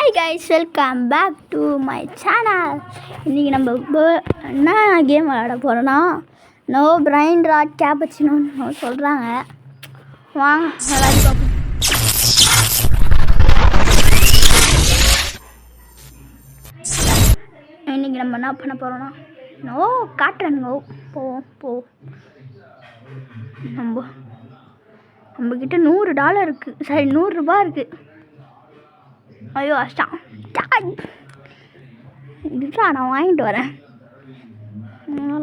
Hi guys, welcome back to my channel. இன்றைக்கி நம்ம என்ன கேம் விளையாட போகிறோன்னா நோ பிரைன் ராட் கேப்பச்சினோன்னு சொல்கிறாங்க. வாங்க விளையாடி பார்ப்போம். இன்றைக்கி நம்ம என்ன பண்ண போகிறோன்னா காட்டுறேங்க போவோம். நம்மக்கிட்ட $100 இருக்குது, சரி $100 இருக்குது. ஐயோ அஷ்டம் இதுடா, நான் வாங்கிட்டு வரேன்.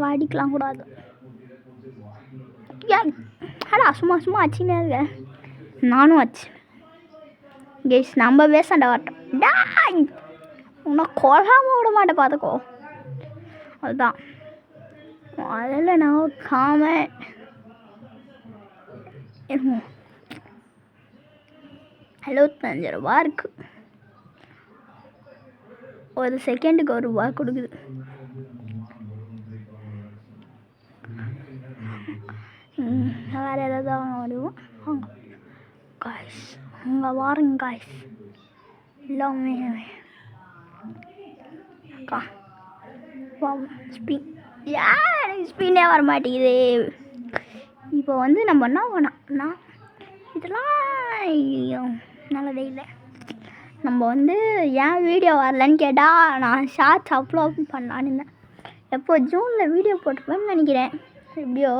அடிக்கலாம் கூடாது. அடா சும்மா வச்சுன்னே இருக்க. நானும் வச்சு கேஸ் நம்ம பேசண்டா வாட்டம் டாய் உன்னை கொல்லாமல் விட மாட்டேன், பார்த்துக்கோ. அதுதான் அதில் நான் $75 இருக்குது. ஒரு செகண்டுக்கு $1 கொடுக்குது. வேறு ஏதாவது வாங்க முடியும் காய்ஸ். அங்கே வாருங்க காய்ஸ், எல்லாமே அக்கா ஸ்பீனே வர மாட்டேங்குது. இப்போ நம்ம என்ன பண்ணோம்னா, இதெல்லாம் நல்லதே இல்லை. நம்ம ஏன் வீடியோ வரலன்னு கேட்டால், நான் ஷார்ட்ஸ் அப்லோட் பண்ணலான்னு இருந்தேன். எப்போ ஜூனில் வீடியோ போட்டுப்பேன்னு நினைக்கிறேன் எப்படியோ.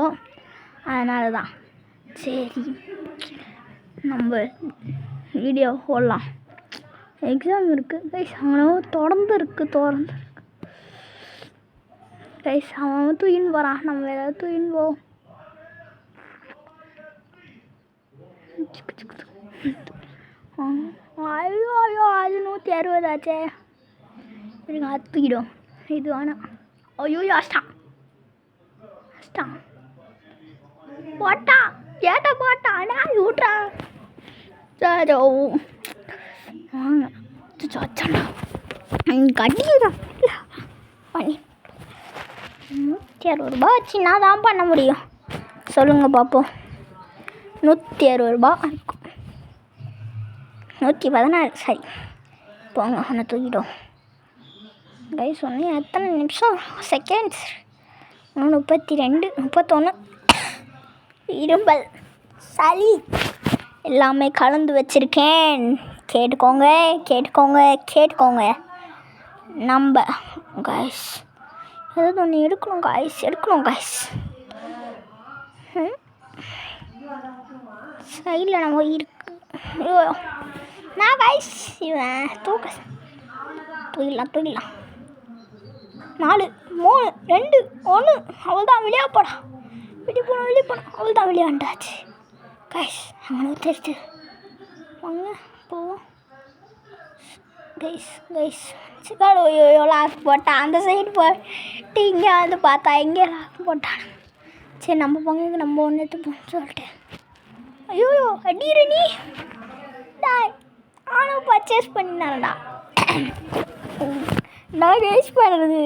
அதனால தான் சரி நம்ம வீடியோ போடலாம். எக்ஸாம் இருக்குது கைஸ், அவனும் தொடர்ந்து இருக்கு கைஸ். அவன் தூக்கின்னு போகிறான், நம்ம ஏதாவது தூக்கின்னு போவோம். ஐயோ அது 160 ஆச்சே. சரிங்க, தூக்கிடும். இது வேணாம். ஐயோ அஷ்டம் போட்டான் அண்ணா விட்றா. சரி வாங்க வச்சாண்டா கட்டிடுறான் பண்ணி. $160 வச்சு நான் தான் பண்ண முடியும், சொல்லுங்கள் பார்ப்போம். $160 இருக்கும். 116 சரி போங்க, அவனை தூக்கிட்டோம். கைஸ் சொன்னேன் எத்தனை நிமிஷம் செகண்ட்ஸ்? 32 31. இரும்பல் சளி எல்லாமே கலந்து வச்சுருக்கேன். கேட்டுக்கோங்க. நம்ம கைஸ் ஏதாவது ஒன்று எடுக்கணும் கைஸ். சைடில் நம்ம இருக்கு. நான் கைஸ் இவன் தூக்கிடலாம். 4 3 2 1 அவ்வளோதான். வெளியே போனா அவ்வளோதான், விளையாண்டாச்சு கைஸ். அவனுக்கு தெரிஞ்சு வாங்க போவோம் கைஸ். சிக்காடு லாக் போட்டான், அந்த சைடு போட்டு இங்கே பார்த்தா எங்கே லாக் போட்டான். சரி நம்ம பங்குக்கு நம்ம ஒன்று எடுத்துப்போம் சொல்லிட்டு. ஐயோ அடிக்கிற நீ டாய். ஆனும் பர்ச்சேஸ் பண்ணினான்டா. நான் வேஸ்ட் பண்ணுறது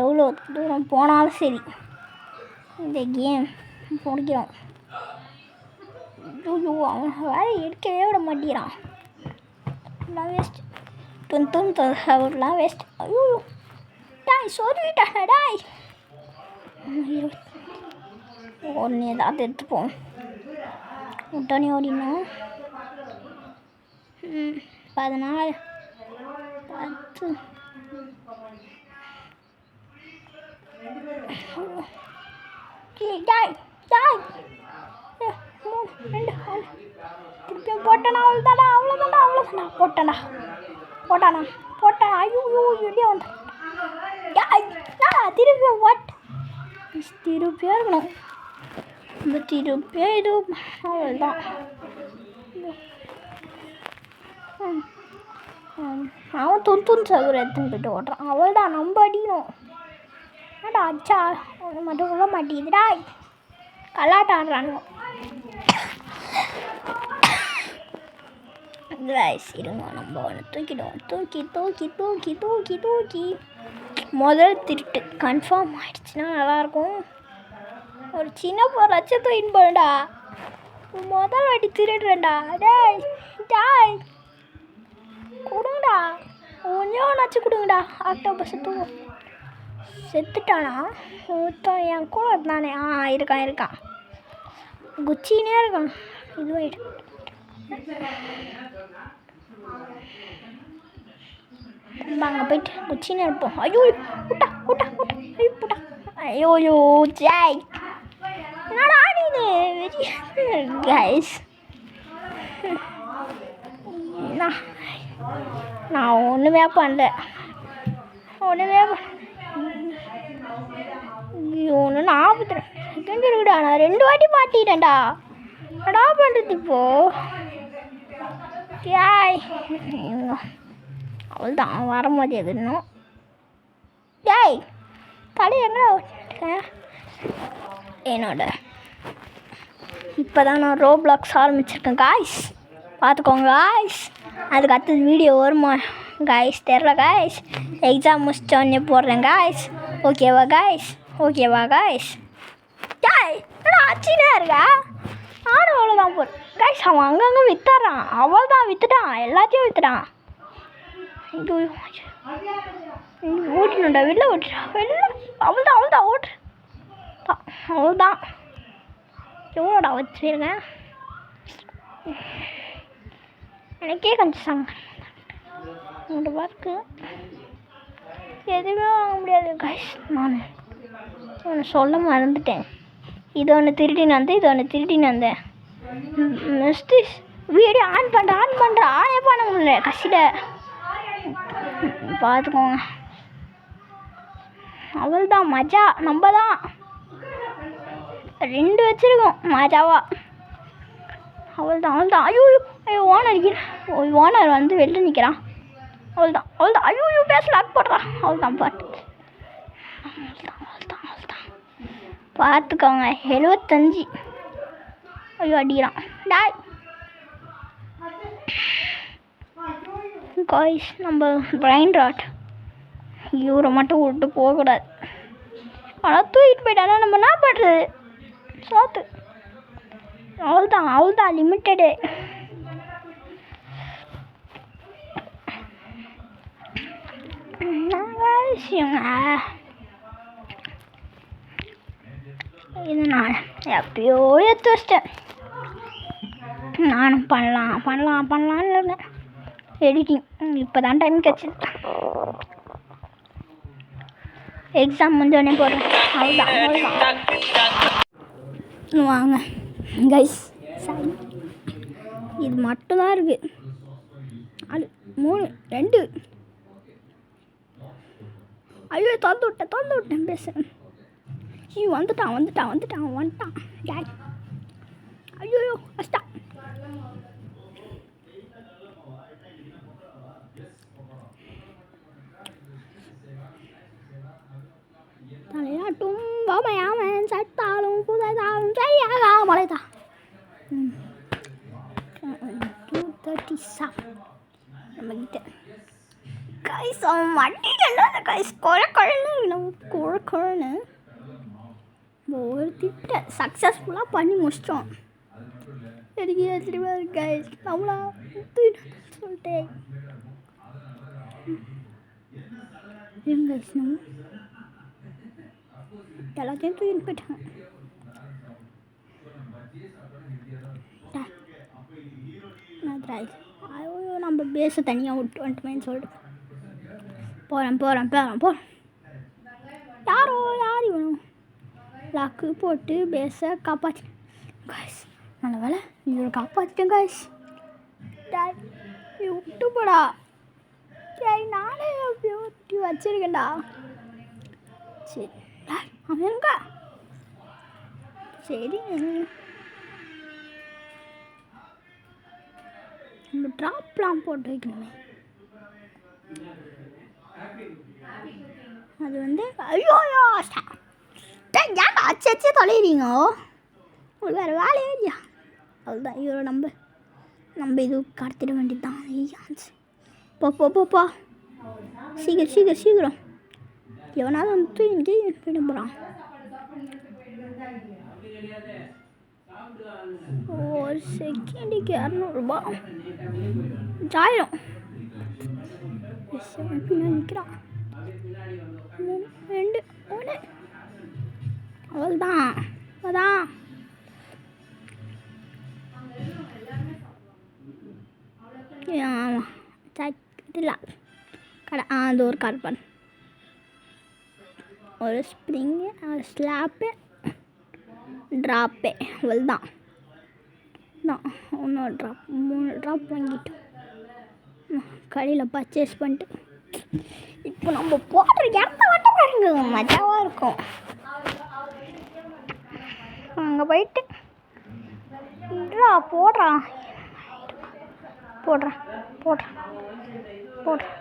எவ்வளோ தூரம் போனாலும் சரி இந்த கேம் பிடிக்கிறோம். ஐயோ அவன் வேறு எடுக்கவே விட மாட்டேங்கிறான். நான் வேஸ்ட் வேஸ்ட். ஐயோ டாய் சொல்லிட்டான் டாய். ஒன்று ஏதாவது எடுத்துப்போம். உடனே ஓடினா 14 10 டாய் 3 2 1 திருப்பியும் போட்டானா. அவ்வளோதான்டா போட்டானா. ஐயோ வெளியே வந்தான். திருப்பியும் திருப்பியும் இருக்கணும். இந்த திருப்பியும் இது அவ்வளோதான். அவன் துண் சகுரை எடுத்துன்னு போய்ட்டு ஓட்டுறான். அவ்வளோதான், நம்ம அடிக்கணும். ஏடா அச்சா ஒன்று மட்டும் விட மாட்டேங்குதுடா. கலாட்டம் ஆடுறானோ. இருங்க, நம்ம ஒன்று தூக்கிடுவோம். தூக்கி முதல் திருட்டு கன்ஃபார்ம் ஆகிடுச்சுன்னா நல்லாயிருக்கும். ஒரு சின்ன பொருளாச்சும் தூக்கின்னு போடா. முதல் வாட்டி திருடுறேன்டா. டேய் டாய் கொடுங்கடா, கொஞ்சம் நச்சு கொடுங்கடா. ஆக்டோபஸ் தூங்கும். செத்துட்டானா? ஒருத்தன் என் கூட இருந்தானே. இருக்கான். குச்சினே இருக்கான். இதுவாயிடு. அங்கே போயிட்டு குச்சினே இருப்போம். ஐயோ விட்டா. ஐயோ புட்டா. ஐயோ ஜாய் என்னடா நீ கைஸ். நான் ஒன்றுமே பண்ணல. ஒன்று 42 செகண்ட் இருக்குடா. நான் 2 வாட்டி மாட்டிட்டேன்டா. என்னடா பண்ணுறது இப்போ? ஏய் அவ்வளோதான் வர முடியாது இன்னும். ஏய் தலை எங்கே என்னோட இப்போ தான் நான் ரோப்ளாக்ஸ் ஆரம்பிச்சிருக்கேன் காய்ஸ். பார்த்துக்கோங்க காய்ஸ். அதுக்கு அடுத்தது வீடியோ வருமா காய்ஸ் தெரில காய்ஸ். எக்ஸாம் முடிச்சோடனே போடுறேன் காய்ஸ். ஓகேவா காய்ஸ்? ஏய் என்னடா ஆச்சுனே இருக்கா? நானும் அவ்வளோதான் போகிறேன் காய்ஸ். அவன் அங்கங்கே வித்துறான். அவள் தான் விற்றுட்டான். எல்லாத்தையும் விற்றுட்டான். ஓட்டணுண்டா. வெளில அவள்தான் ஓட்டு. அவ்வளோதான் எவ்வளோடா வச்சுருக்கேன். எனக்கே கொஞ்சம் சாங்க உங்களோட ஒர்க்கு எதுவுமே வாங்க முடியாது கைஸ். நான் ஒன்று சொல்ல மறந்துட்டேன். இது ஒன்று திருட்டின்னு வந்தேன். நெக்ஸ்ட்டு வீடியோ ஆன் பண்ணுறேன். ஆனே பண்ண முடியல கடைசியில். பார்த்துக்கோங்க. அவள் தான் மஜா. நம்ம தான் 2 வச்சுருக்கோம் மஜாவா. அவள் தான். ஐயோ ஓனர் வந்து வெளில நிற்கிறான். அவள் தான். ஐயோ பேச லாக் போடுறான். அவள் தான் பாட்டு. அவள் தான் பார்த்துக்கோங்க. 75. ஐயோ அடிக்கிறான். டாய் காய்ஸ். நம்ம பிரைன் ராட் இவரை மட்டும் விட்டு போகக்கூடாது. ஆனால் தூக்கிட்டு போயிட்டானா நம்ம என்ன பண்ணுறது? சோத்து. அவள் தான் லிமிட்டடு. இது நான் எப்பயோ எடுத்து வச்சிட்டேன். நானும் பண்ணலான்னு இருந்தேன். எடிட்டிங் இப்போ தான் டைம் கிடச்சிது. எக்ஸாம் முடிஞ்சோடனே போடுறேன். அவ்வளோதான். வாங்க கைஸ். சரி இது மட்டும்தான் இருக்குது. 4 3 2. ஐயோ திறந்து விட்டேன் பேசுகிறேன். ஐயோ வந்துட்டான். யார்? ஐயோ கஷ்டா. தலையாட்டும் பொம்மையாமன் சட்டாலும் புதைதாலும் சரியாக மலைதா. 237 நம்மகிட்ட கைஸ். அவன் மட்டிட்டு கைஸ் குழக்குழன்னு ஒரு திட்ட சக்ஸஸ்ஃபுல்லாக பண்ணி முடிச்சிட்டோம். எனக்கு தெரியுமா கைஸ் நம்மளா சொல்லிட்டேன். கைஸ் நம்ம எல்லாத்தையும் தூக்கிட்டு போயிட்டாங்க. ஐயோ நம்ம பேச தனியாக வந்துட்டுமேன்னு சொல்லிட்டு போகிறேன். யார் இவனும் லாக்கு போட்டு பேச காப்பாற்றி காய்ஸ். நல்ல வேலை இவரை காப்பாற்றிட்டேன் காய்ஸ். விட்டு போடா. சரி நானே ஊட்டி வச்சிருக்கேன்டா. சரி அவன் எங்க? சரி நம்ம ட்ராப்லாம் போட்டு வைக்கணுமே. அது வந்து ஐயோ ஏன் அச்சு தொலைறீங்க? உங்களுக்கு வேறு வேலையே இல்லையா? அதுதான் இவரை நம்ம இது கடத்திட வேண்டியது தான். ஐயாச்சு போ சீக்கிரம் எவனாவது வந்து தூக்கி போயிட போகிறான். ஒரு செகண்டுக்கு 200 ரூபா ஜாயிரம் நிற்கிறான். 3 2 1 அவ்வளோதான். அதான் ஆமாம் இதில் கடை அது ஒரு கார்பன், ஒரு ஸ்ப்ரிங்கு, ஒரு ஸ்லாப்பு, ட்ராப்பு. அவ்வளோதான். தான் இன்னொரு ட்ராப் 3 ட்ராப் வாங்கிட்டோம் கடையில் பர்ச்சேஸ் பண்ணிட்டு. இப்போ நம்ம போடுற இடத்த மட்டும் பாருங்க, மஜாவாக இருக்கும். அங்கே போயிட்டு போடுறான் போடுறேன் போடுறேன் போடுறேன்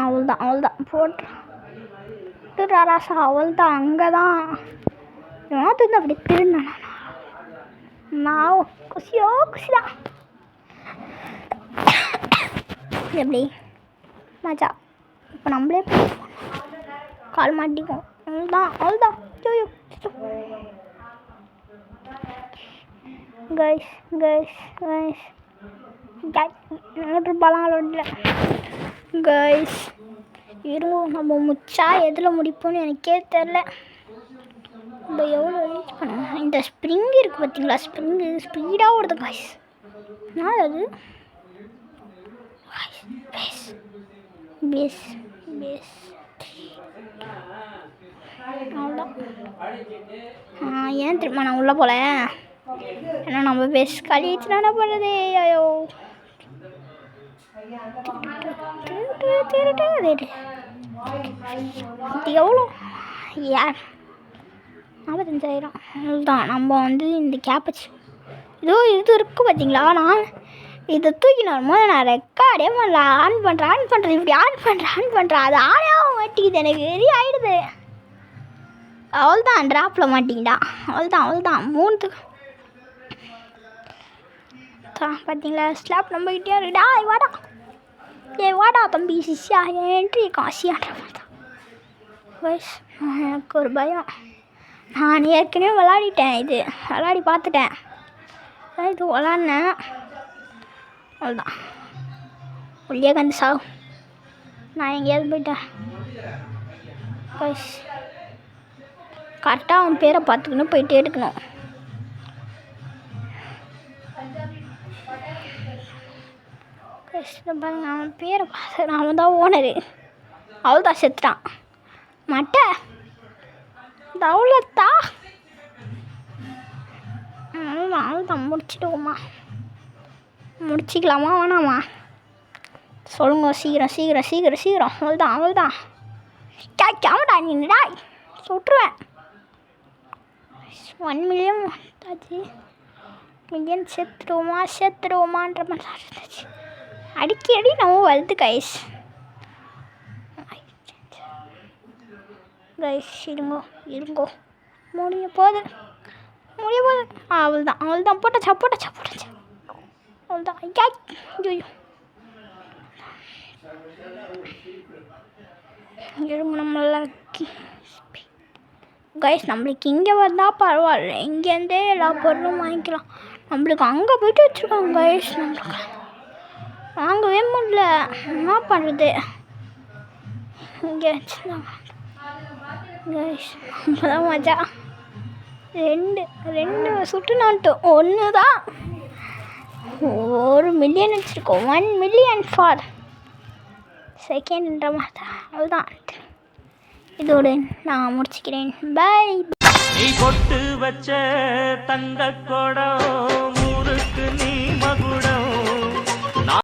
அவ்வளோதான் போட்டுறா ராசா. அவ்வளோதான். அங்கே தான் ஏன் அப்படி திருந்தேன் நான். குஷிதான் எப்படி மஜா. இப்போ நம்மளே கால் மாட்டிக்கும். அவ்வளோதான் கைஸ் 100 ரூபாலாம் இல்லை கைஸ். இருங்க, நம்ம முச்சா எதில் முடிப்போம்னு எனக்கே தெரில. நம்ம எவ்வளோ ரீச் பண்ணுவோம். இந்த ஸ்ப்ரிங் இருக்குது பார்த்தீங்களா, ஸ்ப்ரிங்கு ஸ்பீடாக ஓடுது கைஸ். நான் அது பேஸ் அவ்வளோதான். ஏன் திரும்ப நான் உள்ளே போல, ஏன்னா நம்ம பேஸ் கழிச்சுனா என்ன பண்ணுறது. ஐயோ எவ்வளோ 45,000. அதுதான் நம்ம வந்து இந்த கேப்பச்சு இது இருக்குது பார்த்தீங்களா. நான் இதை தூக்கினோம் போது நான் ரெக்கார்டே பண்ணல. ஆன் பண்ணுறேன் இப்படி ஆன் பண்ணுறேன் அது ஆனே மாட்டிக்குது. எனக்கு வெறி ஆகிடுது. அவ்வளோதான் ட்ராப்பில் மாட்டிக்கிட்டா. அவ்வளோதான் 3 பார்த்தீங்களா. ஸ்லாப் நம்மகிட்டே இருக்குடா. வாடா தம்பி சிஷியா என்ட்ரி காசியான்ற மாதிரி தான். எனக்கு ஒரு பயம். நான் ஏற்கனவே விளாடிட்டேன், விளாடி பார்த்துட்டேன். இது விளாட்னேன். அவ்வளோதான் உள்ளே கந்து சாவு. நான் எங்கேயாவது போயிட்டேன் கைஸ். கரெக்டாக அவன் பேரை பார்த்துக்கணும், போயிட்டே எடுக்கணும். பாருங்க, அவன் பேரை பார்த்து அவன் தான் ஓனரு. அவ்வளோதான் செத்துட்டான் மட்டை. அவ்வளோத்தா அவ்வளோதான் முடிச்சிக்கலாமா வேணாமா சொல்லுங்க. சீக்கிரம். அவ்வளோதான் கேமடா நீடா சுட்டுருவேன். 1 மில்லியன் ஆச்சு. மில்லியன் செத்துடுவோமான்ற மாதிரி இருந்துச்சு. அடிக்கடி நம்ம வருது கைஸ். இருங்கோ முடிய போகுது. அவ்வளோதான் போட்டாச்சா. அவ்வளோதான் ஐயோ இருங்க. நம்மள கைஸ் நம்மளுக்கு இங்கே வந்தால் பரவாயில்ல, இங்கேருந்தே எல்லா பொருளும் வாங்கிக்கலாம். நம்மளுக்கு அங்கே போய்ட்டு வச்சுருக்காங்க கைஸ். நம்மளுக்கு வாங்கவே முடியல, என்ன பண்ணுறது. இங்கே வச்சுருந்தாங்க கைஸ். நம்மதான் மஜா. 2 சுட்டு நாட்டும் 1 தான். 1 மில்லியன் வச்சுருக்கோம். 1 மில்லியன் ஃபார் செகண்ட்ன்ற மாதிரி தான். அவ்வளோதான். இதோடு நான் முடிச்சுக்கிறேன். பை. நீ பொட்டு வச்ச தங்க குடம்